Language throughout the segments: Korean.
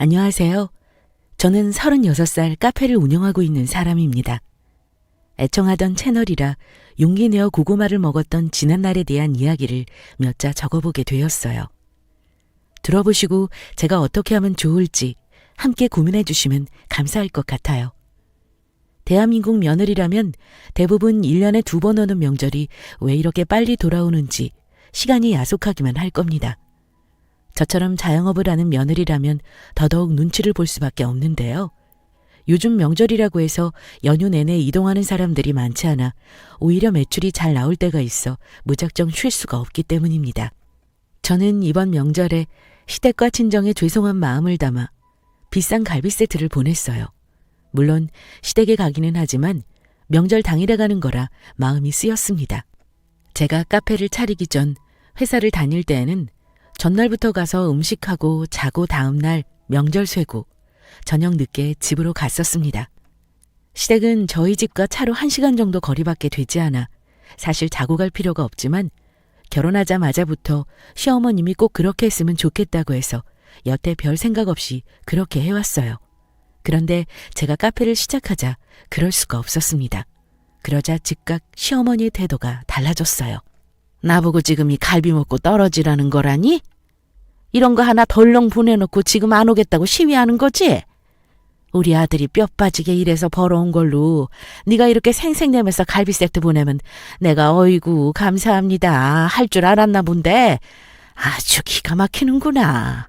안녕하세요. 저는 36살 카페를 운영하고 있는 사람입니다. 애청하던 채널이라 용기 내어 고구마를 먹었던 지난날에 대한 이야기를 몇 자 적어보게 되었어요. 들어보시고 제가 어떻게 하면 좋을지 함께 고민해 주시면 감사할 것 같아요. 대한민국 며느리라면 대부분 1년에 2번 오는 명절이 왜 이렇게 빨리 돌아오는지 시간이 야속하기만 할 겁니다. 저처럼 자영업을 하는 며느리라면 더더욱 눈치를 볼 수밖에 없는데요. 요즘 명절이라고 해서 연휴 내내 이동하는 사람들이 많지 않아 오히려 매출이 잘 나올 때가 있어 무작정 쉴 수가 없기 때문입니다. 저는 이번 명절에 시댁과 친정에 죄송한 마음을 담아 비싼 갈비 세트를 보냈어요. 물론 시댁에 가기는 하지만 명절 당일에 가는 거라 마음이 쓰였습니다. 제가 카페를 차리기 전 회사를 다닐 때에는 전날부터 가서 음식하고 자고 다음날 명절 쇠고 저녁 늦게 집으로 갔었습니다. 시댁은 저희 집과 차로 1시간 정도 거리밖에 되지 않아 사실 자고 갈 필요가 없지만 결혼하자마자부터 시어머님이 꼭 그렇게 했으면 좋겠다고 해서 여태 별 생각 없이 그렇게 해왔어요. 그런데 제가 카페를 시작하자 그럴 수가 없었습니다. 그러자 즉각 시어머니의 태도가 달라졌어요. 나보고 지금 이 갈비 먹고 떨어지라는 거라니? 이런 거 하나 덜렁 보내놓고 지금 안 오겠다고 시위하는 거지? 우리 아들이 뼈 빠지게 일해서 벌어온 걸로 네가 이렇게 생색내면서 갈비 세트 보내면 내가 어이구 감사합니다 할 줄 알았나 본데 아주 기가 막히는구나.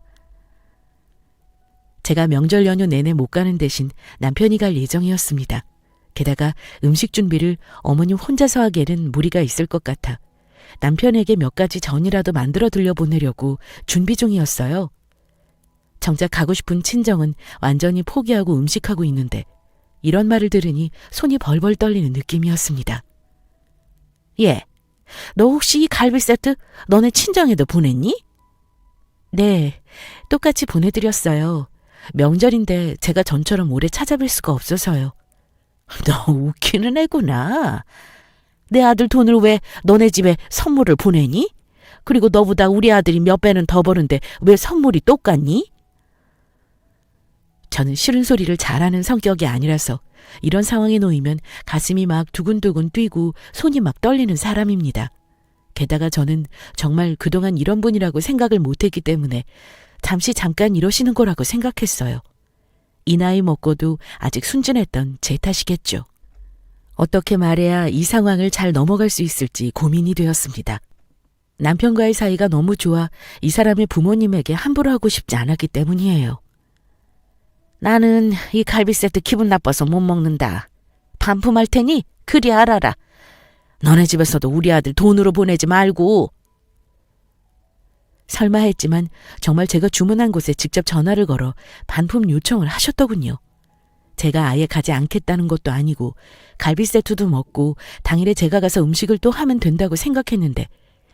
제가 명절 연휴 내내 못 가는 대신 남편이 갈 예정이었습니다. 게다가 음식 준비를 어머님 혼자서 하기에는 무리가 있을 것 같아 남편에게 몇 가지 전이라도 만들어 들려보내려고 준비 중이었어요. 정작 가고 싶은 친정은 완전히 포기하고 음식하고 있는데 이런 말을 들으니 손이 벌벌 떨리는 느낌이었습니다. 예, 너 혹시 이 갈비 세트 너네 친정에도 보냈니? 네, 똑같이 보내드렸어요. 명절인데 제가 전처럼 오래 찾아뵐 수가 없어서요. 너 웃기는 애구나. 내 아들 돈을 왜 너네 집에 선물을 보내니? 그리고 너보다 우리 아들이 몇 배는 더 버는데 왜 선물이 똑같니? 저는 싫은 소리를 잘하는 성격이 아니라서 이런 상황에 놓이면 가슴이 막 두근두근 뛰고 손이 막 떨리는 사람입니다. 게다가 저는 정말 그동안 이런 분이라고 생각을 못했기 때문에 잠깐 이러시는 거라고 생각했어요. 이 나이 먹고도 아직 순진했던 제 탓이겠죠. 어떻게 말해야 이 상황을 잘 넘어갈 수 있을지 고민이 되었습니다. 남편과의 사이가 너무 좋아 이 사람의 부모님에게 함부로 하고 싶지 않았기 때문이에요. 나는 이 갈비 세트 기분 나빠서 못 먹는다. 반품할 테니 그리 알아라. 너네 집에서도 우리 아들 돈으로 보내지 말고. 설마 했지만 정말 제가 주문한 곳에 직접 전화를 걸어 반품 요청을 하셨더군요. 제가 아예 가지 않겠다는 것도 아니고 갈비 세트도 먹고 당일에 제가 가서 음식을 또 하면 된다고 생각했는데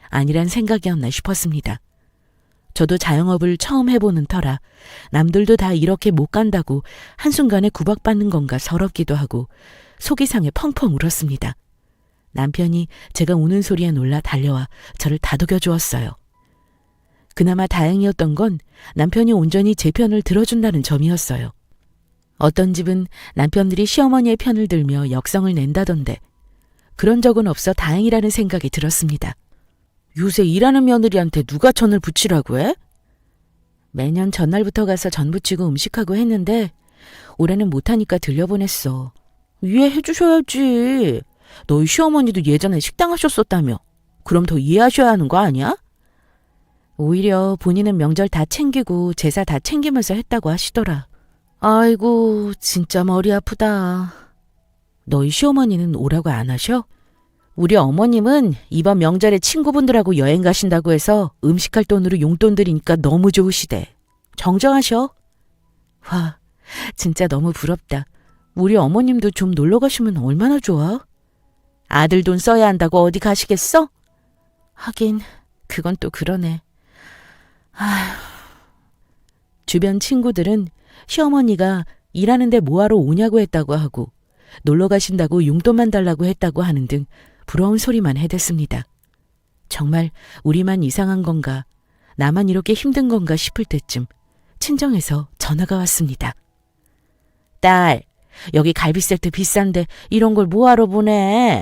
아니란 생각이었나 싶었습니다. 저도 자영업을 처음 해보는 터라 남들도 다 이렇게 못 간다고 한순간에 구박받는 건가 서럽기도 하고 속이 상해 펑펑 울었습니다. 남편이 제가 우는 소리에 놀라 달려와 저를 다독여 주었어요. 그나마 다행이었던 건 남편이 온전히 제 편을 들어준다는 점이었어요. 어떤 집은 남편들이 시어머니의 편을 들며 역성을 낸다던데 그런 적은 없어 다행이라는 생각이 들었습니다. 요새 일하는 며느리한테 누가 전을 붙이라고 해? 매년 전날부터 가서 전 부치고 음식하고 했는데 올해는 못하니까 들려보냈어. 이해해 주셔야지. 너희 시어머니도 예전에 식당 하셨었다며. 그럼 더 이해하셔야 하는 거 아니야? 오히려 본인은 명절 다 챙기고 제사 다 챙기면서 했다고 하시더라. 아이고 진짜 머리 아프다. 너희 시어머니는 오라고 안 하셔? 우리 어머님은 이번 명절에 친구분들하고 여행 가신다고 해서 음식할 돈으로 용돈 드리니까 너무 좋으시대. 정정하셔. 와, 진짜 너무 부럽다. 우리 어머님도 좀 놀러 가시면 얼마나 좋아? 아들 돈 써야 한다고 어디 가시겠어? 하긴 그건 또 그러네. 아휴. 주변 친구들은 시어머니가 일하는데 뭐하러 오냐고 했다고 하고 놀러 가신다고 용돈만 달라고 했다고 하는 등 부러운 소리만 해댔습니다. 정말 우리만 이상한 건가 나만 이렇게 힘든 건가 싶을 때쯤 친정에서 전화가 왔습니다. 딸, 여기 갈비 세트 비싼데 이런 걸 뭐하러 보내?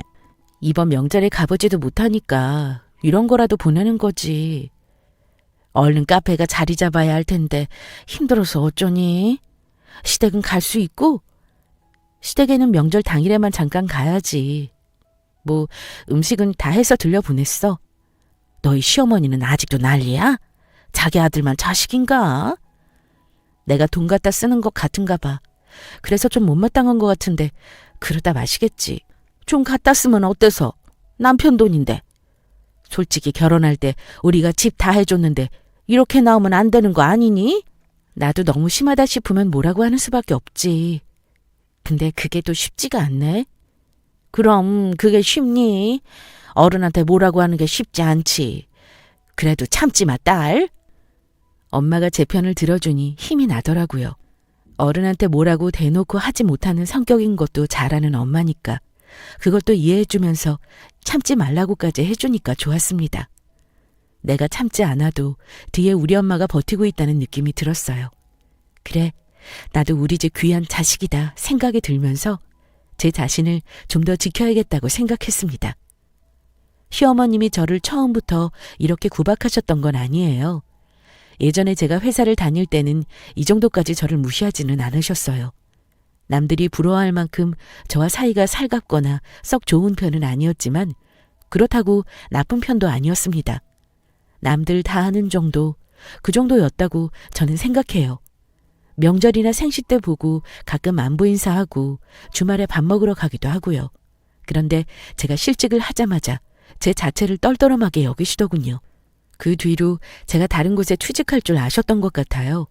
이번 명절에 가보지도 못하니까 이런 거라도 보내는 거지. 얼른 카페가 자리 잡아야 할 텐데 힘들어서 어쩌니? 시댁은 갈 수 있고? 시댁에는 명절 당일에만 잠깐 가야지. 뭐 음식은 다 해서 들려보냈어. 너희 시어머니는 아직도 난리야? 자기 아들만 자식인가? 내가 돈 갖다 쓰는 것 같은가 봐. 그래서 좀 못마땅한 것 같은데 그러다 마시겠지. 좀 갖다 쓰면 어때서? 남편 돈인데. 솔직히 결혼할 때 우리가 집 다 해줬는데 이렇게 나오면 안 되는 거 아니니? 나도 너무 심하다 싶으면 뭐라고 하는 수밖에 없지. 근데 그게 또 쉽지가 않네. 그럼 그게 쉽니? 어른한테 뭐라고 하는 게 쉽지 않지. 그래도 참지 마, 딸. 엄마가 제 편을 들어주니 힘이 나더라고요. 어른한테 뭐라고 대놓고 하지 못하는 성격인 것도 잘 아는 엄마니까 그것도 이해해주면서 참지 말라고까지 해주니까 좋았습니다. 내가 참지 않아도 뒤에 우리 엄마가 버티고 있다는 느낌이 들었어요. 그래, 나도 우리 집 귀한 자식이다 생각이 들면서 제 자신을 좀 더 지켜야겠다고 생각했습니다. 시어머님이 저를 처음부터 이렇게 구박하셨던 건 아니에요. 예전에 제가 회사를 다닐 때는 이 정도까지 저를 무시하지는 않으셨어요. 남들이 부러워할 만큼 저와 사이가 살갑거나 썩 좋은 편은 아니었지만 그렇다고 나쁜 편도 아니었습니다. 남들 다 아는 정도, 그 정도였다고 저는 생각해요. 명절이나 생시 때 보고 가끔 안부 인사하고 주말에 밥 먹으러 가기도 하고요. 그런데 제가 실직을 하자마자 제 자체를 떨떠름하게 여기시더군요. 그 뒤로 제가 다른 곳에 취직할 줄 아셨던 것 같아요.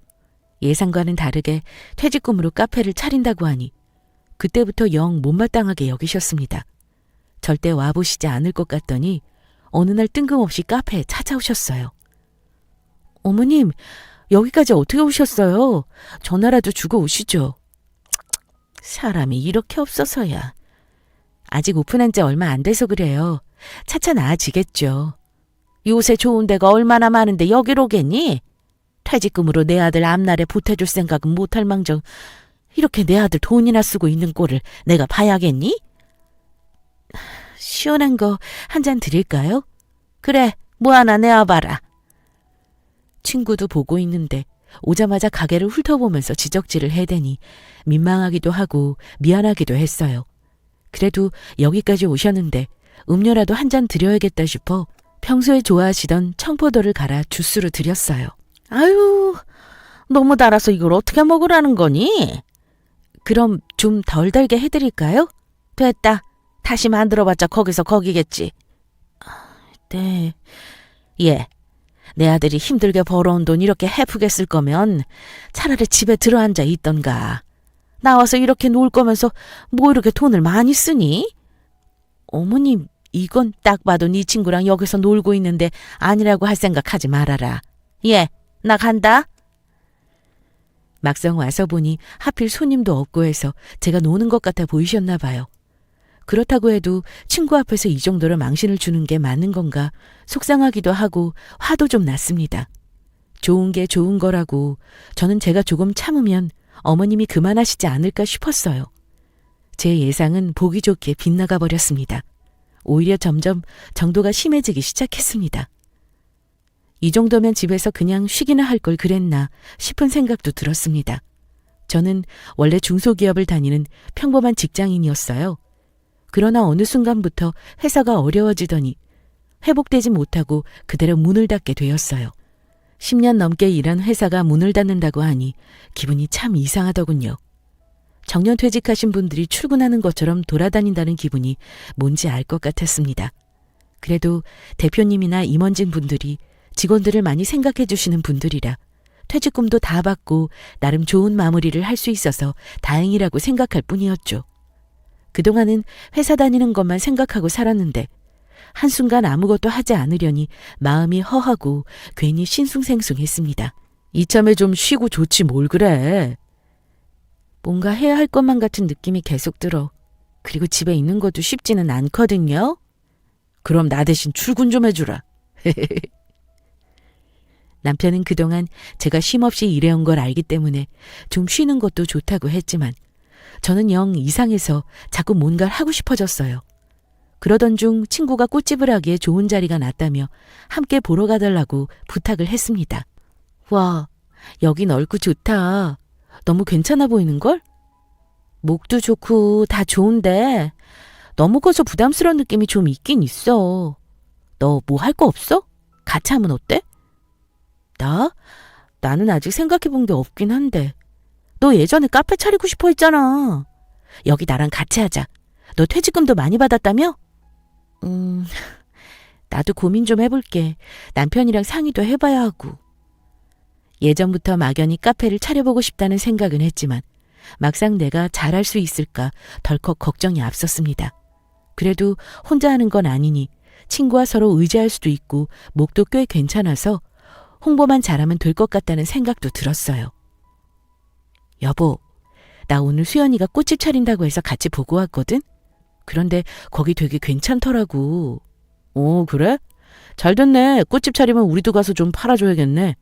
예상과는 다르게 퇴직금으로 카페를 차린다고 하니 그때부터 영 못마땅하게 여기셨습니다. 절대 와보시지 않을 것 같더니 어느 날 뜬금없이 카페에 찾아오셨어요. 어머님, 여기까지 어떻게 오셨어요? 전화라도 주고 오시죠. 사람이 이렇게 없어서야. 아직 오픈한 지 얼마 안 돼서 그래요. 차차 나아지겠죠. 요새 좋은 데가 얼마나 많은데 여기로 오겠니? 퇴직금으로 내 아들 앞날에 보태줄 생각은 못할 망정 이렇게 내 아들 돈이나 쓰고 있는 꼴을 내가 봐야겠니? 시원한 거 한 잔 드릴까요? 그래, 뭐 하나 내와봐라. 친구도 보고 있는데 오자마자 가게를 훑어보면서 지적질을 해대니 민망하기도 하고 미안하기도 했어요. 그래도 여기까지 오셨는데 음료라도 한 잔 드려야겠다 싶어 평소에 좋아하시던 청포도를 갈아 주스로 드렸어요. 아유, 너무 달아서 이걸 어떻게 먹으라는 거니? 그럼 좀 덜 달게 해드릴까요? 됐다. 다시 만들어봤자 거기서 거기겠지. 네. 예. 내 아들이 힘들게 벌어온 돈 이렇게 헤프게 쓸 거면 차라리 집에 들어앉아 있던가. 나와서 이렇게 놀 거면서 뭐 이렇게 돈을 많이 쓰니? 어머님, 이건 딱 봐도 네 친구랑 여기서 놀고 있는데 아니라고 할 생각하지 말아라. 예, 나 간다. 막상 와서 보니 하필 손님도 없고 해서 제가 노는 것 같아 보이셨나 봐요. 그렇다고 해도 친구 앞에서 이 정도로 망신을 주는 게 맞는 건가 속상하기도 하고 화도 좀 났습니다. 좋은 게 좋은 거라고 저는 제가 조금 참으면 어머님이 그만하시지 않을까 싶었어요. 제 예상은 보기 좋게 빗나가 버렸습니다. 오히려 점점 정도가 심해지기 시작했습니다. 이 정도면 집에서 그냥 쉬기나 할 걸 그랬나 싶은 생각도 들었습니다. 저는 원래 중소기업을 다니는 평범한 직장인이었어요. 그러나 어느 순간부터 회사가 어려워지더니 회복되지 못하고 그대로 문을 닫게 되었어요. 10년 넘게 일한 회사가 문을 닫는다고 하니 기분이 참 이상하더군요. 정년 퇴직하신 분들이 출근하는 것처럼 돌아다닌다는 기분이 뭔지 알 것 같았습니다. 그래도 대표님이나 임원진 분들이 직원들을 많이 생각해 주시는 분들이라 퇴직금도 다 받고 나름 좋은 마무리를 할 수 있어서 다행이라고 생각할 뿐이었죠. 그동안은 회사 다니는 것만 생각하고 살았는데 한순간 아무것도 하지 않으려니 마음이 허하고 괜히 싱숭생숭했습니다. 이참에 좀 쉬고 좋지 뭘 그래. 뭔가 해야 할 것만 같은 느낌이 계속 들어. 그리고 집에 있는 것도 쉽지는 않거든요. 그럼 나 대신 출근 좀 해주라. 남편은 그동안 제가 쉼없이 일해온 걸 알기 때문에 좀 쉬는 것도 좋다고 했지만 저는 영 이상해서 자꾸 뭔가를 하고 싶어졌어요. 그러던 중 친구가 꽃집을 하기에 좋은 자리가 났다며 함께 보러 가달라고 부탁을 했습니다. 와, 여기 넓고 좋다. 너무 괜찮아 보이는걸? 목도 좋고 다 좋은데 너무 커서 부담스러운 느낌이 좀 있긴 있어. 너 뭐 할 거 없어? 같이 하면 어때? 나는 아직 생각해 본 게 없긴 한데. 너 예전에 카페 차리고 싶어 했잖아. 여기 나랑 같이 하자. 너 퇴직금도 많이 받았다며? 나도 고민 좀 해볼게. 남편이랑 상의도 해봐야 하고. 예전부터 막연히 카페를 차려보고 싶다는 생각은 했지만 막상 내가 잘할 수 있을까 덜컥 걱정이 앞섰습니다. 그래도 혼자 하는 건 아니니 친구와 서로 의지할 수도 있고 목도 꽤 괜찮아서 홍보만 잘하면 될 것 같다는 생각도 들었어요. 여보, 나 오늘 수연이가 꽃집 차린다고 해서 같이 보고 왔거든? 그런데 거기 되게 괜찮더라고. 오, 그래? 잘 됐네. 꽃집 차리면 우리도 가서 좀 팔아줘야겠네.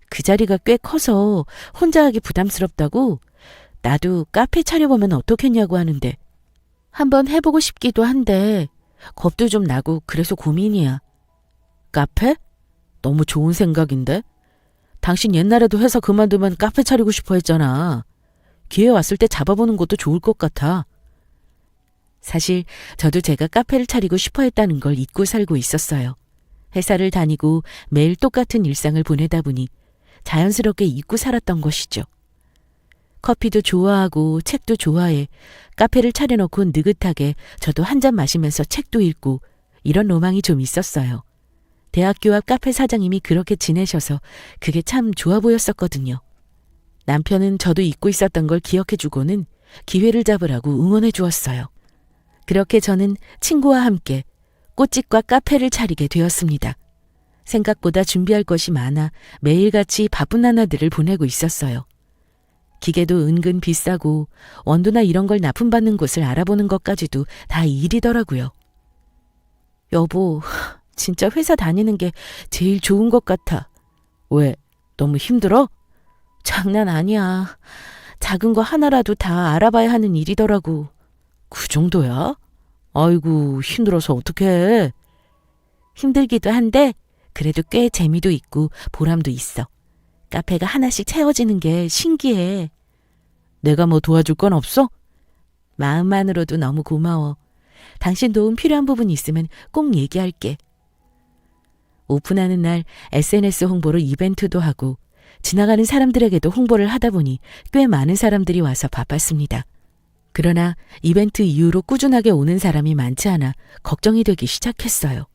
그 자리가 꽤 커서 혼자 하기 부담스럽다고 나도 카페 차려보면 어떻겠냐고 하는데 한번 해보고 싶기도 한데 겁도 좀 나고 그래서 고민이야. 카페? 너무 좋은 생각인데? 당신 옛날에도 회사 그만두면 카페 차리고 싶어 했잖아. 기회 왔을 때 잡아보는 것도 좋을 것 같아. 사실 저도 제가 카페를 차리고 싶어 했다는 걸 잊고 살고 있었어요. 회사를 다니고 매일 똑같은 일상을 보내다 보니 자연스럽게 잊고 살았던 것이죠. 커피도 좋아하고 책도 좋아해 카페를 차려놓고 느긋하게 저도 한 잔 마시면서 책도 읽고 이런 로망이 좀 있었어요. 대학교 앞 카페 사장님이 그렇게 지내셔서 그게 참 좋아 보였었거든요. 남편은 저도 잊고 있었던 걸 기억해주고는 기회를 잡으라고 응원해 주었어요. 그렇게 저는 친구와 함께 꽃집과 카페를 차리게 되었습니다. 생각보다 준비할 것이 많아 매일같이 바쁜 나날들을 보내고 있었어요. 기계도 은근 비싸고 원두나 이런 걸 납품받는 곳을 알아보는 것까지도 다 일이더라고요. 여보, 진짜 회사 다니는 게 제일 좋은 것 같아. 왜? 너무 힘들어? 장난 아니야. 작은 거 하나라도 다 알아봐야 하는 일이더라고. 그 정도야? 아이고, 힘들어서 어떡해. 힘들기도 한데 그래도 꽤 재미도 있고 보람도 있어. 카페가 하나씩 채워지는 게 신기해. 내가 뭐 도와줄 건 없어? 마음만으로도 너무 고마워. 당신 도움 필요한 부분 있으면 꼭 얘기할게. 오픈하는 날 SNS 홍보로 이벤트도 하고 지나가는 사람들에게도 홍보를 하다 보니 꽤 많은 사람들이 와서 바빴습니다. 그러나 이벤트 이후로 꾸준하게 오는 사람이 많지 않아 걱정이 되기 시작했어요.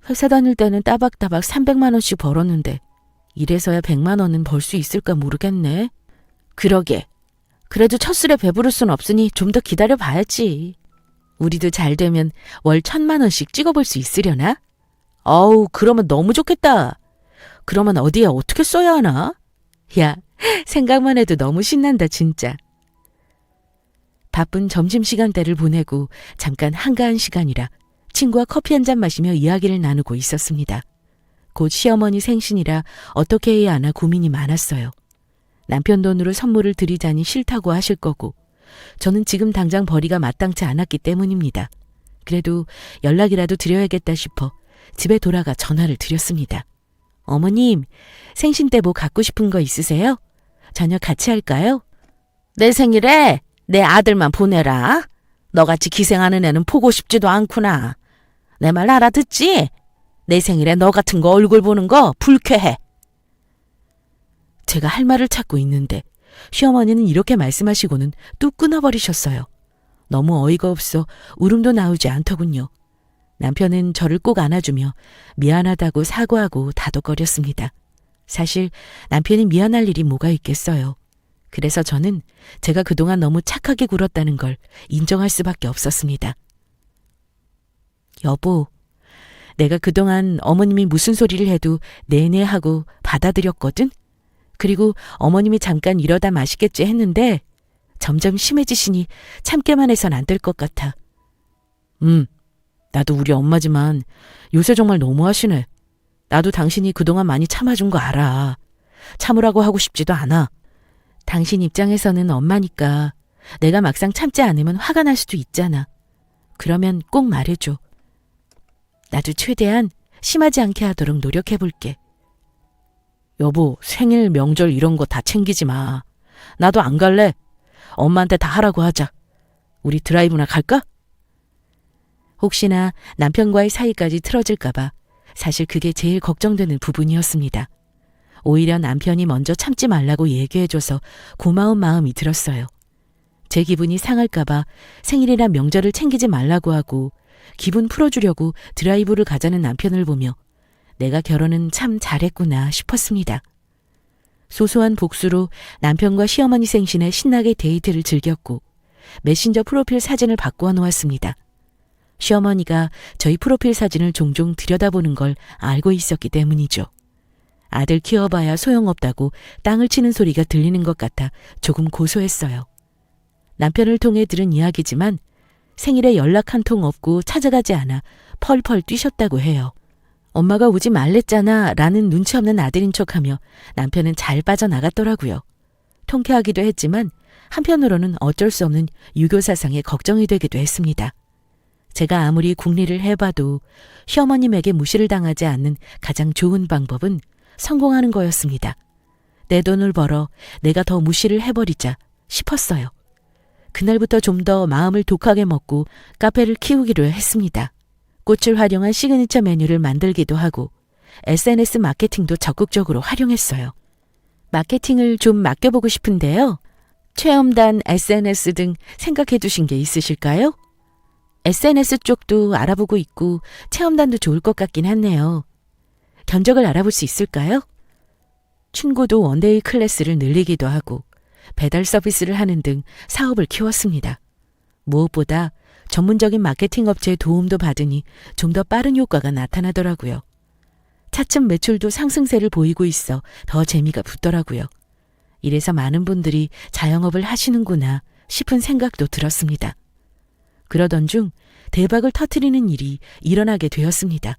회사 다닐 때는 따박따박 300만 원씩 벌었는데 이래서야 100만 원은 벌 수 있을까 모르겠네. 그러게. 그래도 첫술에 배부를 순 없으니 좀 더 기다려봐야지. 우리도 잘 되면 월 1,000만 원씩 찍어볼 수 있으려나? 어우, 그러면 너무 좋겠다. 그러면 어디에 어떻게 써야 하나? 야, 생각만 해도 너무 신난다 진짜. 바쁜 점심시간대를 보내고 잠깐 한가한 시간이라 친구와 커피 한 잔 마시며 이야기를 나누고 있었습니다. 곧 시어머니 생신이라 어떻게 해야 하나 고민이 많았어요. 남편 돈으로 선물을 드리자니 싫다고 하실 거고 저는 지금 당장 벌이가 마땅치 않았기 때문입니다. 그래도 연락이라도 드려야겠다 싶어 집에 돌아가 전화를 드렸습니다. 어머님, 생신 때 뭐 갖고 싶은 거 있으세요? 저녁 같이 할까요? 내 생일에 내 아들만 보내라. 너같이 기생하는 애는 보고 싶지도 않구나. 내 말 알아듣지? 내 생일에 너 같은 거 얼굴 보는 거 불쾌해. 제가 할 말을 찾고 있는데 시어머니는 이렇게 말씀하시고는 뚝 끊어버리셨어요. 너무 어이가 없어 울음도 나오지 않더군요. 남편은 저를 꼭 안아주며 미안하다고 사과하고 다독거렸습니다. 사실 남편이 미안할 일이 뭐가 있겠어요. 그래서 저는 제가 그동안 너무 착하게 굴었다는 걸 인정할 수밖에 없었습니다. 여보, 내가 그동안 어머님이 무슨 소리를 해도 내내 하고 받아들였거든? 그리고 어머님이 잠깐 이러다 마시겠지 했는데 점점 심해지시니 참게만 해선 안 될 것 같아. 나도 우리 엄마지만 요새 정말 너무하시네. 나도 당신이 그동안 많이 참아준 거 알아. 참으라고 하고 싶지도 않아. 당신 입장에서는 엄마니까 내가 막상 참지 않으면 화가 날 수도 있잖아. 그러면 꼭 말해줘. 나도 최대한 심하지 않게 하도록 노력해볼게. 여보, 생일, 명절 이런 거 다 챙기지 마. 나도 안 갈래. 엄마한테 다 하라고 하자. 우리 드라이브나 갈까? 혹시나 남편과의 사이까지 틀어질까봐 사실 그게 제일 걱정되는 부분이었습니다. 오히려 남편이 먼저 참지 말라고 얘기해줘서 고마운 마음이 들었어요. 제 기분이 상할까봐 생일이나 명절을 챙기지 말라고 하고 기분 풀어주려고 드라이브를 가자는 남편을 보며 내가 결혼은 참 잘했구나 싶었습니다. 소소한 복수로 남편과 시어머니 생신에 신나게 데이트를 즐겼고 메신저 프로필 사진을 바꾸어 놓았습니다. 시어머니가 저희 프로필 사진을 종종 들여다보는 걸 알고 있었기 때문이죠. 아들 키워봐야 소용없다고 땅을 치는 소리가 들리는 것 같아 조금 고소했어요. 남편을 통해 들은 이야기지만 생일에 연락 한 통 없고 찾아가지 않아 펄펄 뛰셨다고 해요. 엄마가 오지 말랬잖아 라는 눈치 없는 아들인 척하며 남편은 잘 빠져나갔더라고요. 통쾌하기도 했지만 한편으로는 어쩔 수 없는 유교 사상에 걱정이 되기도 했습니다. 제가 아무리 궁리를 해봐도 시어머님에게 무시를 당하지 않는 가장 좋은 방법은 성공하는 거였습니다. 내 돈을 벌어 내가 더 무시를 해버리자 싶었어요. 그날부터 좀 더 마음을 독하게 먹고 카페를 키우기로 했습니다. 꽃을 활용한 시그니처 메뉴를 만들기도 하고 SNS 마케팅도 적극적으로 활용했어요. 마케팅을 좀 맡겨보고 싶은데요. 체험단, SNS 등 생각해 두신 게 있으실까요? SNS 쪽도 알아보고 있고 체험단도 좋을 것 같긴 하네요. 견적을 알아볼 수 있을까요? 친구도 원데이 클래스를 늘리기도 하고 배달 서비스를 하는 등 사업을 키웠습니다. 무엇보다 전문적인 마케팅 업체의 도움도 받으니 좀 더 빠른 효과가 나타나더라고요. 차츰 매출도 상승세를 보이고 있어 더 재미가 붙더라고요. 이래서 많은 분들이 자영업을 하시는구나 싶은 생각도 들었습니다. 그러던 중 대박을 터뜨리는 일이 일어나게 되었습니다.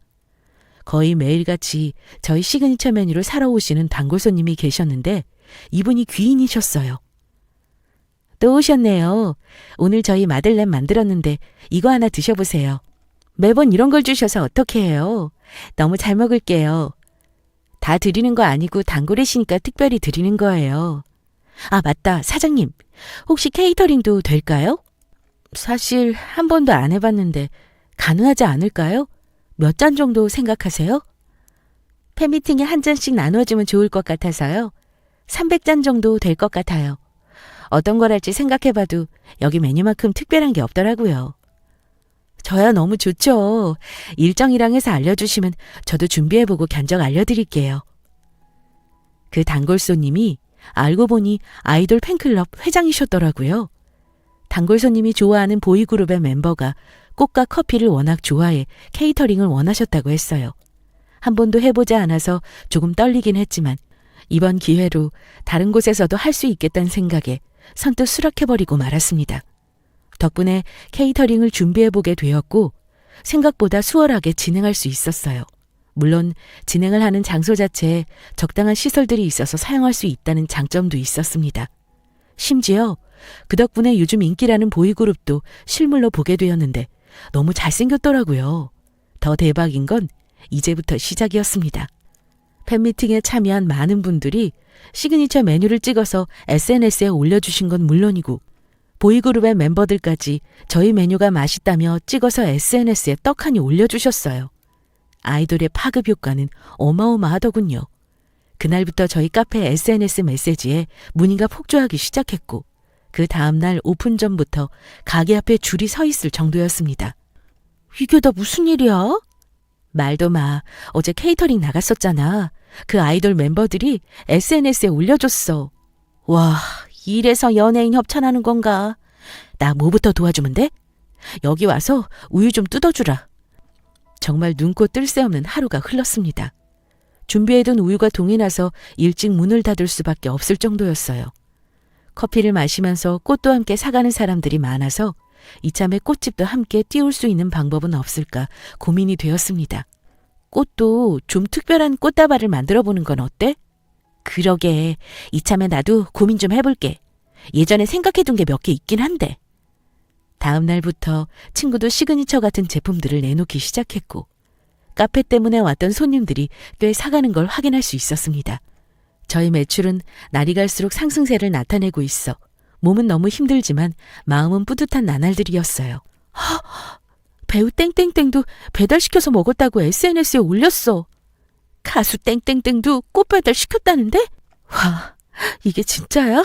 거의 매일같이 저희 시그니처 메뉴를 사러 오시는 단골 손님이 계셨는데 이분이 귀인이셨어요. 또 오셨네요. 오늘 저희 마들렌 만들었는데 이거 하나 드셔보세요. 매번 이런 걸 주셔서 어떻게 해요? 너무 잘 먹을게요. 다 드리는 거 아니고 단골이시니까 특별히 드리는 거예요. 아, 맞다. 사장님. 혹시 케이터링도 될까요? 사실 한 번도 안 해봤는데 가능하지 않을까요? 몇 잔 정도 생각하세요? 팬미팅에 한 잔씩 나눠주면 좋을 것 같아서요. 300잔 정도 될 것 같아요. 어떤 걸 할지 생각해봐도 여기 메뉴만큼 특별한 게 없더라고요. 저야 너무 좋죠. 일정이랑 해서 알려주시면 저도 준비해보고 견적 알려드릴게요. 그 단골 손님이 알고 보니 아이돌 팬클럽 회장이셨더라고요. 단골 손님이 좋아하는 보이그룹의 멤버가 꽃과 커피를 워낙 좋아해 케이터링을 원하셨다고 했어요. 한 번도 해보지 않아서 조금 떨리긴 했지만 이번 기회로 다른 곳에서도 할 수 있겠다는 생각에 선뜻 수락해버리고 말았습니다. 덕분에 케이터링을 준비해보게 되었고 생각보다 수월하게 진행할 수 있었어요. 물론 진행을 하는 장소 자체에 적당한 시설들이 있어서 사용할 수 있다는 장점도 있었습니다. 심지어 그 덕분에 요즘 인기라는 보이그룹도 실물로 보게 되었는데 너무 잘생겼더라고요. 더 대박인 건 이제부터 시작이었습니다. 팬미팅에 참여한 많은 분들이 시그니처 메뉴를 찍어서 SNS에 올려주신 건 물론이고 보이그룹의 멤버들까지 저희 메뉴가 맛있다며 찍어서 SNS에 떡하니 올려주셨어요. 아이돌의 파급 효과는 어마어마하더군요. 그날부터 저희 카페 SNS 메시지에 문의가 폭주하기 시작했고 그 다음날 오픈 전부터 가게 앞에 줄이 서 있을 정도였습니다. 이게 다 무슨 일이야? 말도 마. 어제 케이터링 나갔었잖아. 그 아이돌 멤버들이 SNS에 올려줬어. 와, 이래서 연예인 협찬하는 건가? 나 뭐부터 도와주면 돼? 여기 와서 우유 좀 뜯어주라. 정말 눈코 뜰 새 없는 하루가 흘렀습니다. 준비해둔 우유가 동이 나서 일찍 문을 닫을 수밖에 없을 정도였어요. 커피를 마시면서 꽃도 함께 사가는 사람들이 많아서 이참에 꽃집도 함께 띄울 수 있는 방법은 없을까 고민이 되었습니다. 꽃도 좀 특별한 꽃다발을 만들어 보는 건 어때? 그러게, 이참에 나도 고민 좀 해볼게. 예전에 생각해둔 게 몇 개 있긴 한데. 다음 날부터 친구도 시그니처 같은 제품들을 내놓기 시작했고, 카페 때문에 왔던 손님들이 꽤 사가는 걸 확인할 수 있었습니다. 저희 매출은 날이 갈수록 상승세를 나타내고 있어 몸은 너무 힘들지만 마음은 뿌듯한 나날들이었어요. 배우 땡땡땡도 배달시켜서 먹었다고 SNS에 올렸어. 가수 땡땡땡도 꽃 배달시켰다는데? 와, 이게 진짜야?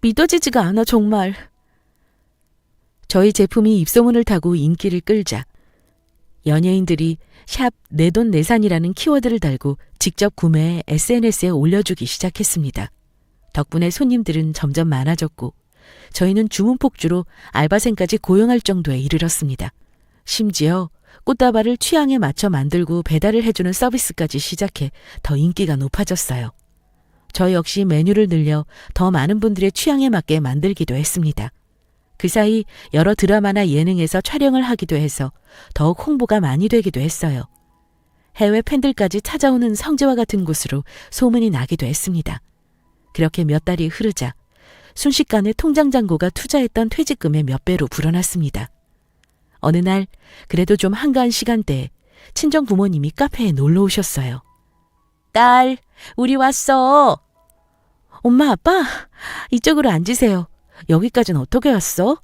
믿어지지가 않아 정말. 저희 제품이 입소문을 타고 인기를 끌자 연예인들이 샵 내돈내산이라는 키워드를 달고 직접 구매해 SNS에 올려주기 시작했습니다. 덕분에 손님들은 점점 많아졌고 저희는 주문 폭주로 알바생까지 고용할 정도에 이르렀습니다. 심지어 꽃다발을 취향에 맞춰 만들고 배달을 해주는 서비스까지 시작해 더 인기가 높아졌어요. 저 역시 메뉴를 늘려 더 많은 분들의 취향에 맞게 만들기도 했습니다. 그 사이 여러 드라마나 예능에서 촬영을 하기도 해서 더욱 홍보가 많이 되기도 했어요. 해외 팬들까지 찾아오는 성지와 같은 곳으로 소문이 나기도 했습니다. 그렇게 몇 달이 흐르자 순식간에 통장 잔고가 투자했던 퇴직금의 몇 배로 불어났습니다. 어느 날 그래도 좀 한가한 시간대에 친정 부모님이 카페에 놀러 오셨어요. 딸, 우리 왔어. 엄마, 아빠, 이쪽으로 앉으세요. 여기까지는 어떻게 왔어?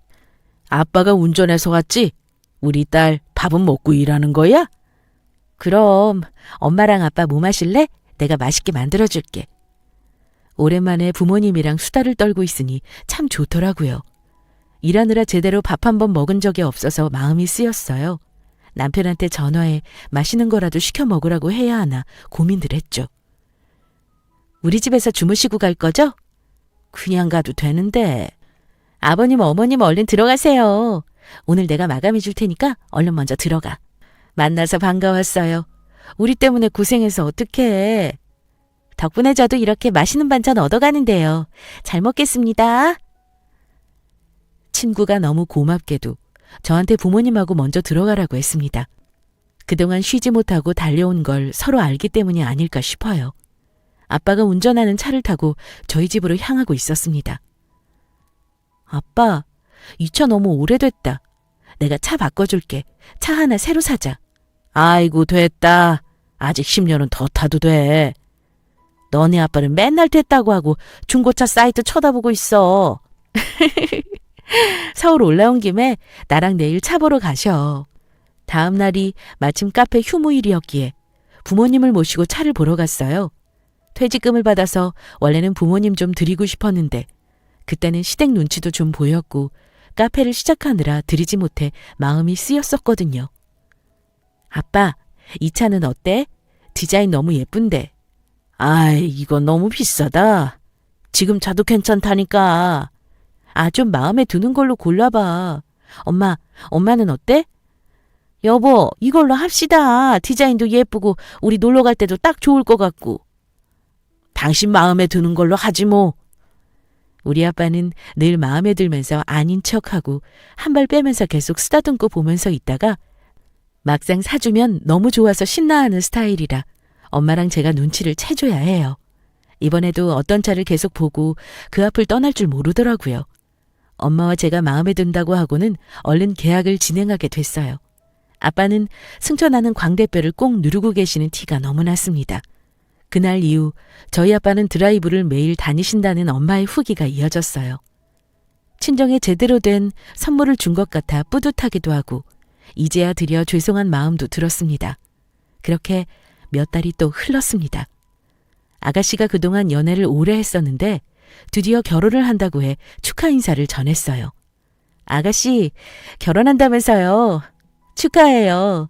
아빠가 운전해서 왔지? 우리 딸 밥은 먹고 일하는 거야? 그럼 엄마랑 아빠 뭐 마실래? 내가 맛있게 만들어줄게. 오랜만에 부모님이랑 수다를 떨고 있으니 참 좋더라고요. 일하느라 제대로 밥 한 번 먹은 적이 없어서 마음이 쓰였어요. 남편한테 전화해 맛있는 거라도 시켜 먹으라고 해야 하나 고민들 했죠. 우리 집에서 주무시고 갈 거죠? 그냥 가도 되는데. 아버님, 어머님 얼른 들어가세요. 오늘 내가 마감해 줄 테니까 얼른 먼저 들어가. 만나서 반가웠어요. 우리 때문에 고생해서 어떡해. 덕분에 저도 이렇게 맛있는 반찬 얻어가는데요. 잘 먹겠습니다. 친구가 너무 고맙게도 저한테 부모님하고 먼저 들어가라고 했습니다. 그동안 쉬지 못하고 달려온 걸 서로 알기 때문이 아닐까 싶어요. 아빠가 운전하는 차를 타고 저희 집으로 향하고 있었습니다. 아빠, 이 차 너무 오래됐다. 내가 차 바꿔줄게. 차 하나 새로 사자. 아이고, 됐다. 아직 10년은 더 타도 돼. 너네 아빠는 맨날 됐다고 하고 중고차 사이트 쳐다보고 있어. 서울 올라온 김에 나랑 내일 차 보러 가셔. 다음 날이 마침 카페 휴무일이었기에 부모님을 모시고 차를 보러 갔어요. 퇴직금을 받아서 원래는 부모님 좀 드리고 싶었는데 그때는 시댁 눈치도 좀 보였고 카페를 시작하느라 드리지 못해 마음이 쓰였었거든요. 아빠, 이 차는 어때? 디자인 너무 예쁜데. 아이, 이건 너무 비싸다. 지금 차도 괜찮다니까. 좀 마음에 드는 걸로 골라봐. 엄마는 어때? 여보, 이걸로 합시다. 디자인도 예쁘고 우리 놀러 갈 때도 딱 좋을 것 같고. 당신 마음에 드는 걸로 하지 뭐. 우리 아빠는 늘 마음에 들면서 아닌 척하고 한 발 빼면서 계속 쓰다듬고 보면서 있다가 막상 사주면 너무 좋아서 신나하는 스타일이라 엄마랑 제가 눈치를 채줘야 해요. 이번에도 어떤 차를 계속 보고 그 앞을 떠날 줄 모르더라고요. 엄마와 제가 마음에 든다고 하고는 얼른 계약을 진행하게 됐어요. 아빠는 승천하는 광대뼈를 꼭 누르고 계시는 티가 너무 났습니다. 그날 이후 저희 아빠는 드라이브를 매일 다니신다는 엄마의 후기가 이어졌어요. 친정에 제대로 된 선물을 준 것 같아 뿌듯하기도 하고 이제야 드려 죄송한 마음도 들었습니다. 그렇게 몇 달이 또 흘렀습니다. 아가씨가 그동안 연애를 오래 했었는데 드디어 결혼을 한다고 해 축하 인사를 전했어요. 아가씨, 결혼한다면서요. 축하해요.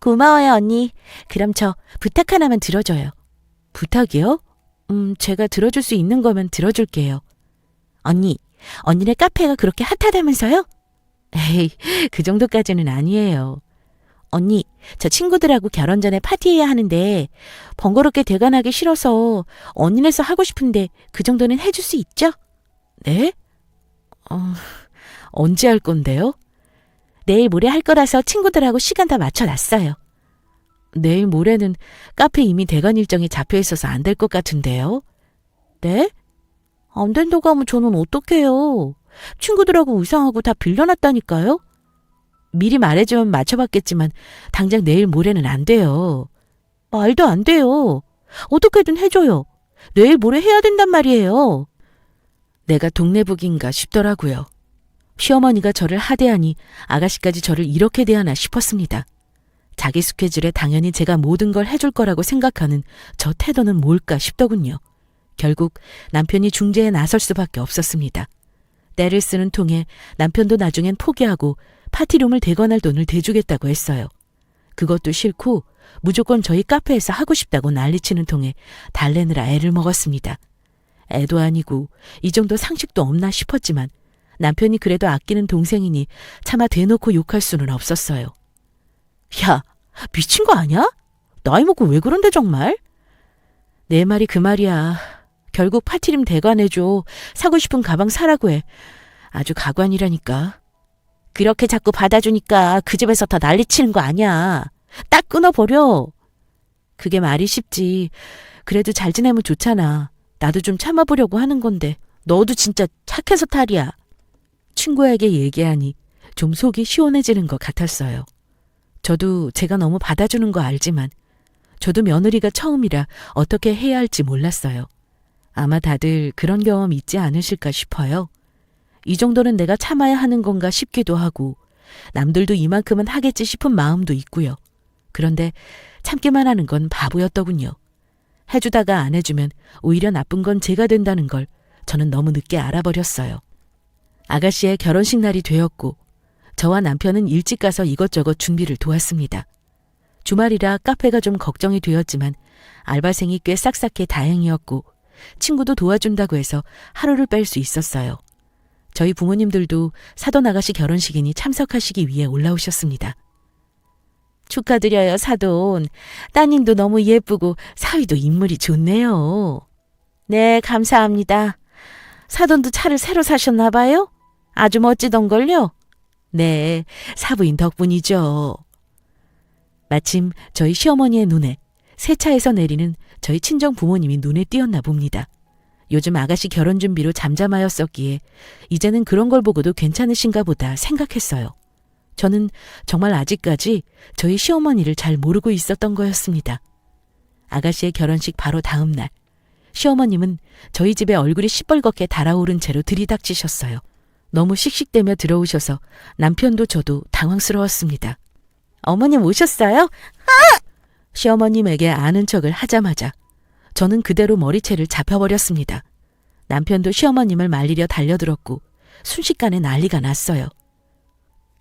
고마워요, 언니. 그럼 저 부탁 하나만 들어줘요. 부탁이요? 제가 들어줄 수 있는 거면 들어줄게요. 언니네 카페가 그렇게 핫하다면서요? 에이, 그 정도까지는 아니에요. 언니, 저 친구들하고 결혼 전에 파티해야 하는데 번거롭게 대관하기 싫어서 언니네서 하고 싶은데 그 정도는 해줄 수 있죠? 네? 언제 할 건데요? 내일 모레 할 거라서 친구들하고 시간 다 맞춰놨어요. 내일 모레는 카페 이미 대관 일정이 잡혀 있어서 안 될 것 같은데요. 네? 안 된다고 하면 저는 어떡해요. 친구들하고 의상하고 다 빌려놨다니까요. 미리 말해주면 맞춰봤겠지만 당장 내일 모레는 안 돼요. 말도 안 돼요. 어떻게든 해줘요. 내일 모레 해야 된단 말이에요. 내가 동네북인가 싶더라고요. 시어머니가 저를 하대하니 아가씨까지 저를 이렇게 대하나 싶었습니다. 자기 스케줄에 당연히 제가 모든 걸 해줄 거라고 생각하는 저 태도는 뭘까 싶더군요. 결국 남편이 중재에 나설 수밖에 없었습니다. 때를 쓰는 통에 남편도 나중엔 포기하고 파티룸을 대관할 돈을 대주겠다고 했어요. 그것도 싫고 무조건 저희 카페에서 하고 싶다고 난리치는 통에 달래느라 애를 먹었습니다. 애도 아니고 이 정도 상식도 없나 싶었지만 남편이 그래도 아끼는 동생이니 차마 대놓고 욕할 수는 없었어요. 야, 미친 거 아니야? 나이 먹고 왜 그런데 정말? 내 말이 그 말이야. 결국 파티룸 대관해줘. 사고 싶은 가방 사라고 해. 아주 가관이라니까. 그렇게 자꾸 받아주니까 그 집에서 더 난리치는 거 아니야. 딱 끊어버려. 그게 말이 쉽지. 그래도 잘 지내면 좋잖아. 나도 좀 참아보려고 하는 건데 너도 진짜 착해서 탈이야. 친구에게 얘기하니 좀 속이 시원해지는 것 같았어요. 저도 제가 너무 받아주는 거 알지만 저도 며느리가 처음이라 어떻게 해야 할지 몰랐어요. 아마 다들 그런 경험 있지 않으실까 싶어요. 이 정도는 내가 참아야 하는 건가 싶기도 하고 남들도 이만큼은 하겠지 싶은 마음도 있고요. 그런데 참기만 하는 건 바보였더군요. 해주다가 안 해주면 오히려 나쁜 건 제가 된다는 걸 저는 너무 늦게 알아버렸어요. 아가씨의 결혼식 날이 되었고 저와 남편은 일찍 가서 이것저것 준비를 도왔습니다. 주말이라 카페가 좀 걱정이 되었지만 알바생이 꽤 싹싹해 다행이었고 친구도 도와준다고 해서 하루를 뺄 수 있었어요. 저희 부모님들도 사돈 아가씨 결혼식이니 참석하시기 위해 올라오셨습니다. 축하드려요, 사돈. 따님도 너무 예쁘고 사위도 인물이 좋네요. 네, 감사합니다. 사돈도 차를 새로 사셨나 봐요? 아주 멋지던걸요? 네, 사부인 덕분이죠. 마침 저희 시어머니의 눈에 새 차에서 내리는 저희 친정 부모님이 눈에 띄었나 봅니다. 요즘 아가씨 결혼 준비로 잠잠하였었기에 이제는 그런 걸 보고도 괜찮으신가 보다 생각했어요. 저는 정말 아직까지 저희 시어머니를 잘 모르고 있었던 거였습니다. 아가씨의 결혼식 바로 다음 날 시어머님은 저희 집에 얼굴이 시뻘겋게 달아오른 채로 들이닥치셨어요. 너무 씩씩대며 들어오셔서 남편도 저도 당황스러웠습니다. 어머님 오셨어요? 아! 시어머님에게 아는 척을 하자마자 저는 그대로 머리채를 잡혀버렸습니다. 남편도 시어머님을 말리려 달려들었고 순식간에 난리가 났어요.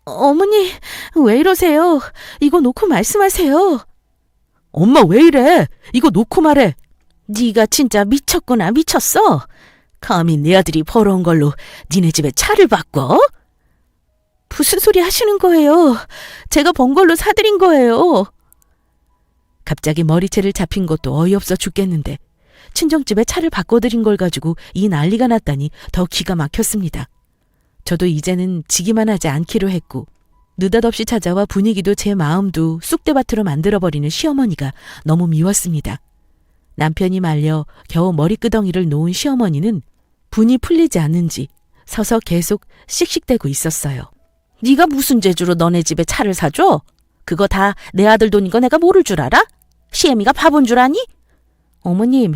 어머니, 왜 이러세요? 이거 놓고 말씀하세요. 엄마 왜 이래? 이거 놓고 말해. 네가 진짜 미쳤구나, 미쳤어? 감히 내 아들이 벌어온 걸로 니네 집에 차를 바꿔? 무슨 소리 하시는 거예요? 제가 번 걸로 사드린 거예요. 갑자기 머리채를 잡힌 것도 어이없어 죽겠는데 친정집에 차를 바꿔드린 걸 가지고 이 난리가 났다니 더 기가 막혔습니다. 저도 이제는 지기만 하지 않기로 했고 느닷없이 찾아와 분위기도 제 마음도 쑥대밭으로 만들어버리는 시어머니가 너무 미웠습니다. 남편이 말려 겨우 머리끄덩이를 놓은 시어머니는 분이 풀리지 않는지 서서 계속 씩씩대고 있었어요. 네가 무슨 재주로 너네 집에 차를 사줘? 그거 다 내 아들 돈인 거 내가 모를 줄 알아? 시애미가 바본 줄 아니? 어머님,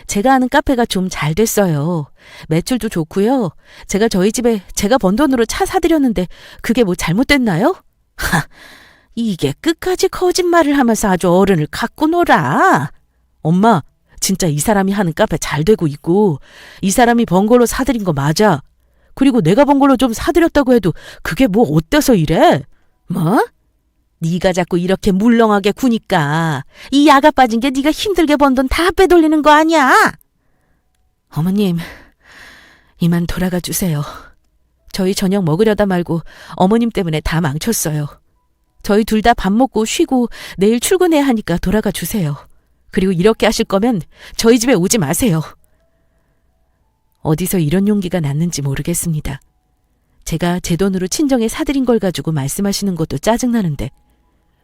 제가 아는 카페가 좀 잘 됐어요. 매출도 좋고요. 제가 저희 집에 제가 번 돈으로 차 사드렸는데 그게 뭐 잘못됐나요? 하, 이게 끝까지 거짓말을 하면서 아주 어른을 갖고 놀아. 엄마, 진짜 이 사람이 하는 카페 잘 되고 있고 이 사람이 번 걸로 사드린 거 맞아. 그리고 내가 번 걸로 좀 사드렸다고 해도 그게 뭐 어때서 이래? 뭐? 네가 자꾸 이렇게 물렁하게 구니까 이 야가 빠진 게 네가 힘들게 번 돈 다 빼돌리는 거 아니야? 어머님, 이만 돌아가 주세요. 저희 저녁 먹으려다 말고 어머님 때문에 다 망쳤어요. 저희 둘 다 밥 먹고 쉬고 내일 출근해야 하니까 돌아가 주세요. 그리고 이렇게 하실 거면 저희 집에 오지 마세요. 어디서 이런 용기가 났는지 모르겠습니다. 제가 제 돈으로 친정에 사드린 걸 가지고 말씀하시는 것도 짜증나는데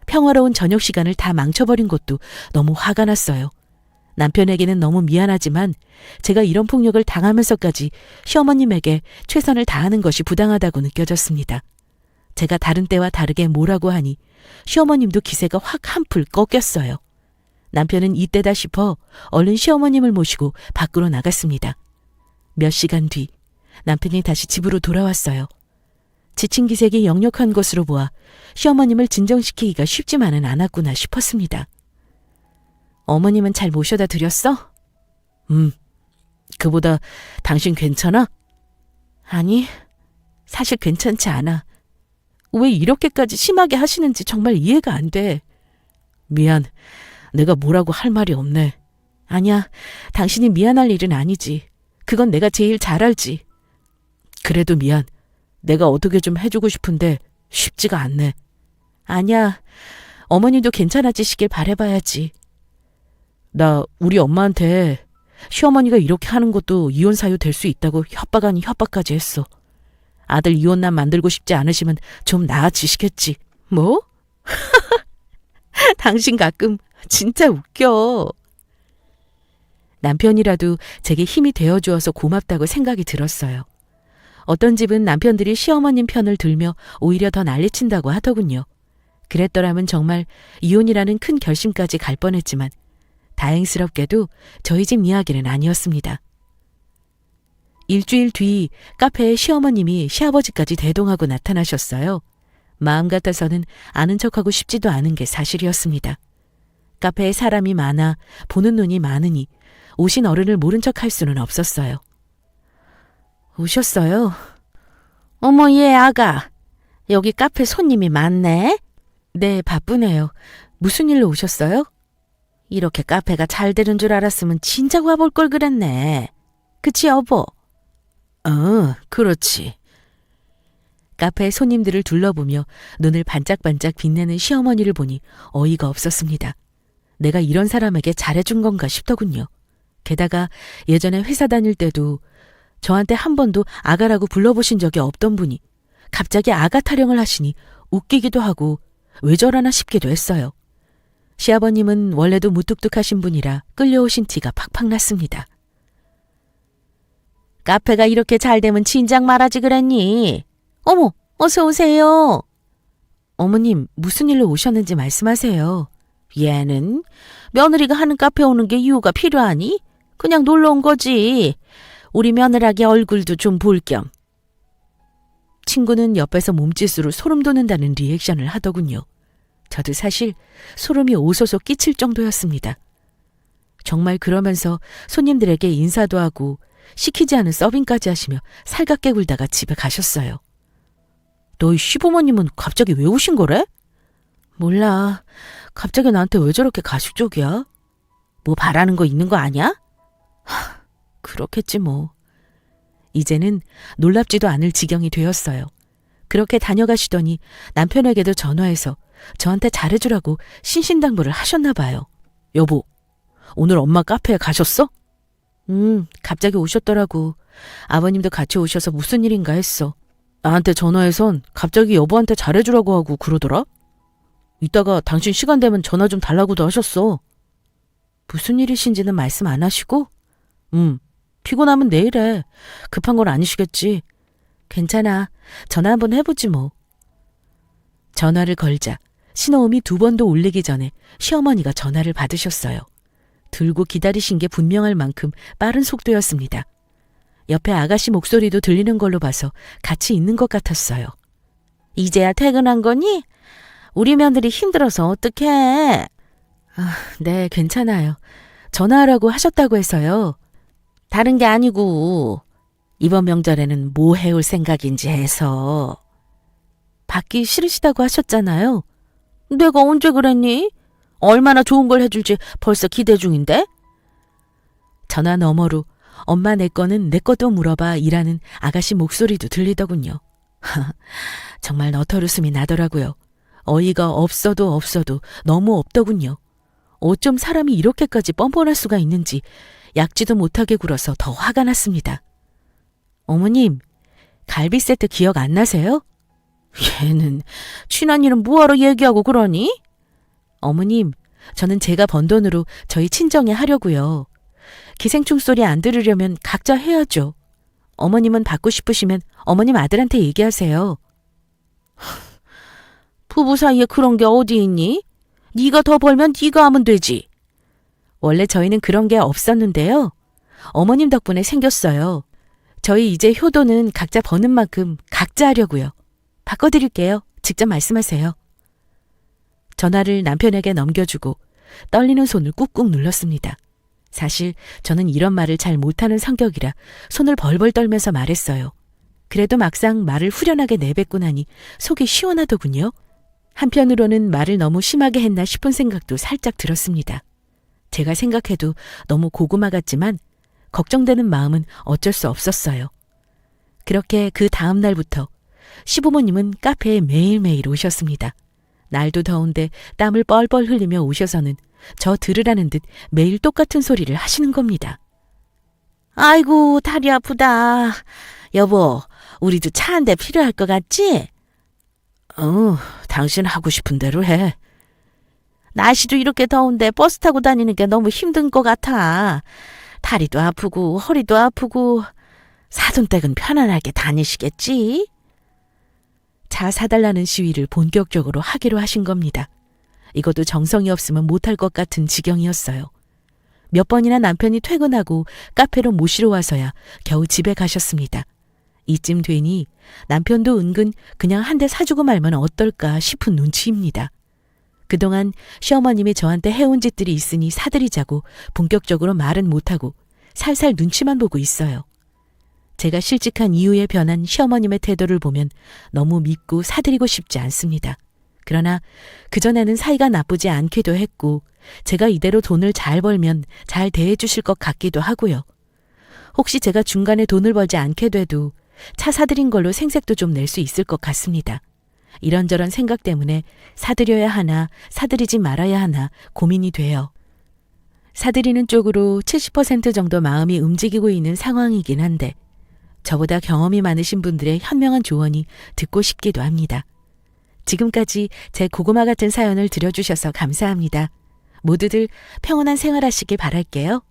평화로운 저녁 시간을 다 망쳐버린 것도 너무 화가 났어요. 남편에게는 너무 미안하지만 제가 이런 폭력을 당하면서까지 시어머님에게 최선을 다하는 것이 부당하다고 느껴졌습니다. 제가 다른 때와 다르게 뭐라고 하니 시어머님도 기세가 확 한풀 꺾였어요. 남편은 이때다 싶어 얼른 시어머님을 모시고 밖으로 나갔습니다. 몇 시간 뒤 남편이 다시 집으로 돌아왔어요. 지친 기색이 역력한 것으로 보아 시어머님을 진정시키기가 쉽지만은 않았구나 싶었습니다. 어머님은 잘 모셔다 드렸어? 그보다 당신 괜찮아? 아니, 사실 괜찮지 않아. 왜 이렇게까지 심하게 하시는지 정말 이해가 안 돼. 미안, 내가 뭐라고 할 말이 없네. 아니야, 당신이 미안할 일은 아니지. 그건 내가 제일 잘 알지. 그래도 미안. 내가 어떻게 좀 해주고 싶은데 쉽지가 않네. 아니야, 어머님도 괜찮아지시길 바라봐야지. 나 우리 엄마한테 시어머니가 이렇게 하는 것도 이혼 사유 될 수 있다고 협박 아닌 협박까지 했어. 아들 이혼남 만들고 싶지 않으시면 좀 나아지시겠지. 뭐? 당신 가끔 진짜 웃겨. 남편이라도 제게 힘이 되어주어서 고맙다고 생각이 들었어요. 어떤 집은 남편들이 시어머님 편을 들며 오히려 더 난리친다고 하더군요. 그랬더라면 정말 이혼이라는 큰 결심까지 갈 뻔했지만 다행스럽게도 저희 집 이야기는 아니었습니다. 일주일 뒤 카페에 시어머님이 시아버지까지 대동하고 나타나셨어요. 마음 같아서는 아는 척하고 싶지도 않은 게 사실이었습니다. 카페에 사람이 많아 보는 눈이 많으니 오신 어른을 모른 척할 수는 없었어요. 오셨어요? 어머, 얘 아가. 여기 카페 손님이 많네? 네, 바쁘네요. 무슨 일로 오셨어요? 이렇게 카페가 잘 되는 줄 알았으면 진작 와볼 걸 그랬네. 그치, 여보? 그렇지. 카페 손님들을 둘러보며 눈을 반짝반짝 빛내는 시어머니를 보니 어이가 없었습니다. 내가 이런 사람에게 잘해준 건가 싶더군요. 게다가 예전에 회사 다닐 때도 저한테 한 번도 아가라고 불러보신 적이 없던 분이 갑자기 아가 타령을 하시니 웃기기도 하고 왜 저러나 싶기도 했어요. 시아버님은 원래도 무뚝뚝하신 분이라 끌려오신 티가 팍팍 났습니다. 카페가 이렇게 잘 되면 진작 말하지 그랬니? 어머, 어서 오세요. 어머님, 무슨 일로 오셨는지 말씀하세요. 얘는 며느리가 하는 카페 오는 게 이유가 필요하니? 그냥 놀러 온 거지. 우리 며느라기 얼굴도 좀 볼 겸. 친구는 옆에서 몸짓으로 소름 돋는다는 리액션을 하더군요. 저도 사실 소름이 오소소 끼칠 정도였습니다. 정말 그러면서 손님들에게 인사도 하고 시키지 않은 서빙까지 하시며 살갑게 굴다가 집에 가셨어요. 너희 시부모님은 갑자기 왜 오신 거래? 몰라. 갑자기 나한테 왜 저렇게 가식적이야? 뭐 바라는 거 있는 거 아니야? 그렇겠지 뭐. 이제는 놀랍지도 않을 지경이 되었어요. 그렇게 다녀가시더니 남편에게도 전화해서 저한테 잘해주라고 신신당부를 하셨나 봐요. 여보, 오늘 엄마 카페에 가셨어? 갑자기 오셨더라고. 아버님도 같이 오셔서 무슨 일인가 했어. 나한테 전화해선 갑자기 여보한테 잘해주라고 하고 그러더라? 이따가 당신 시간 되면 전화 좀 달라고도 하셨어. 무슨 일이신지는 말씀 안 하시고? 피곤하면 내일 해. 급한 건 아니시겠지. 괜찮아. 전화 한번 해보지 뭐. 전화를 걸자 신호음이 2번도 울리기 전에 시어머니가 전화를 받으셨어요. 들고 기다리신 게 분명할 만큼 빠른 속도였습니다. 옆에 아가씨 목소리도 들리는 걸로 봐서 같이 있는 것 같았어요. 이제야 퇴근한 거니? 우리 며느리 힘들어서 어떡해? 네, 괜찮아요. 전화하라고 하셨다고 해서요. 다른 게 아니고 이번 명절에는 뭐 해올 생각인지 해서. 받기 싫으시다고 하셨잖아요. 내가 언제 그랬니? 얼마나 좋은 걸 해줄지 벌써 기대 중인데? 전화 너머로 엄마 내 거는 내 것도 물어봐 이라는 아가씨 목소리도 들리더군요. 정말 너털웃음이 나더라고요. 어이가 없어도 너무 없더군요. 어쩜 사람이 이렇게까지 뻔뻔할 수가 있는지 약지도 못하게 굴어서 더 화가 났습니다. 어머님, 갈비 세트 기억 안 나세요? 얘는 친한 일은 뭐하러 얘기하고 그러니? 어머님, 저는 제가 번 돈으로 저희 친정에 하려고요. 기생충 소리 안 들으려면 각자 해야죠. 어머님은 받고 싶으시면 어머님 아들한테 얘기하세요. 부부 사이에 그런 게 어디 있니? 네가 더 벌면 네가 하면 되지. 원래 저희는 그런 게 없었는데요. 어머님 덕분에 생겼어요. 저희 이제 효도는 각자 버는 만큼 각자 하려고요. 바꿔드릴게요. 직접 말씀하세요. 전화를 남편에게 넘겨주고 떨리는 손을 꾹꾹 눌렀습니다. 사실 저는 이런 말을 잘 못하는 성격이라 손을 벌벌 떨면서 말했어요. 그래도 막상 말을 후련하게 내뱉고 나니 속이 시원하더군요. 한편으로는 말을 너무 심하게 했나 싶은 생각도 살짝 들었습니다. 제가 생각해도 너무 고구마 같지만 걱정되는 마음은 어쩔 수 없었어요. 그렇게 그 다음 날부터 시부모님은 카페에 매일매일 오셨습니다. 날도 더운데 땀을 뻘뻘 흘리며 오셔서는 저 들으라는 듯 매일 똑같은 소리를 하시는 겁니다. 아이고, 다리 아프다. 여보, 우리도 차 한 대 필요할 것 같지? 당신 하고 싶은 대로 해. 날씨도 이렇게 더운데 버스 타고 다니는 게 너무 힘든 것 같아. 다리도 아프고 허리도 아프고 사돈댁은 편안하게 다니시겠지? 차 사달라는 시위를 본격적으로 하기로 하신 겁니다. 이것도 정성이 없으면 못할 것 같은 지경이었어요. 몇 번이나 남편이 퇴근하고 카페로 모시러 와서야 겨우 집에 가셨습니다. 이쯤 되니 남편도 은근 그냥 한 대 사주고 말면 어떨까 싶은 눈치입니다. 그동안 시어머님이 저한테 해온 짓들이 있으니 사드리자고 본격적으로 말은 못하고 살살 눈치만 보고 있어요. 제가 실직한 이후에 변한 시어머님의 태도를 보면 너무 믿고 사드리고 싶지 않습니다. 그러나 그전에는 사이가 나쁘지 않기도 했고 제가 이대로 돈을 잘 벌면 잘 대해주실 것 같기도 하고요. 혹시 제가 중간에 돈을 벌지 않게 돼도 차 사드린 걸로 생색도 좀 낼 수 있을 것 같습니다. 이런저런 생각 때문에 사드려야 하나 사드리지 말아야 하나 고민이 돼요. 사드리는 쪽으로 70% 정도 마음이 움직이고 있는 상황이긴 한데 저보다 경험이 많으신 분들의 현명한 조언이 듣고 싶기도 합니다. 지금까지 제 고구마 같은 사연을 들려주셔서 감사합니다. 모두들 평온한 생활하시길 바랄게요.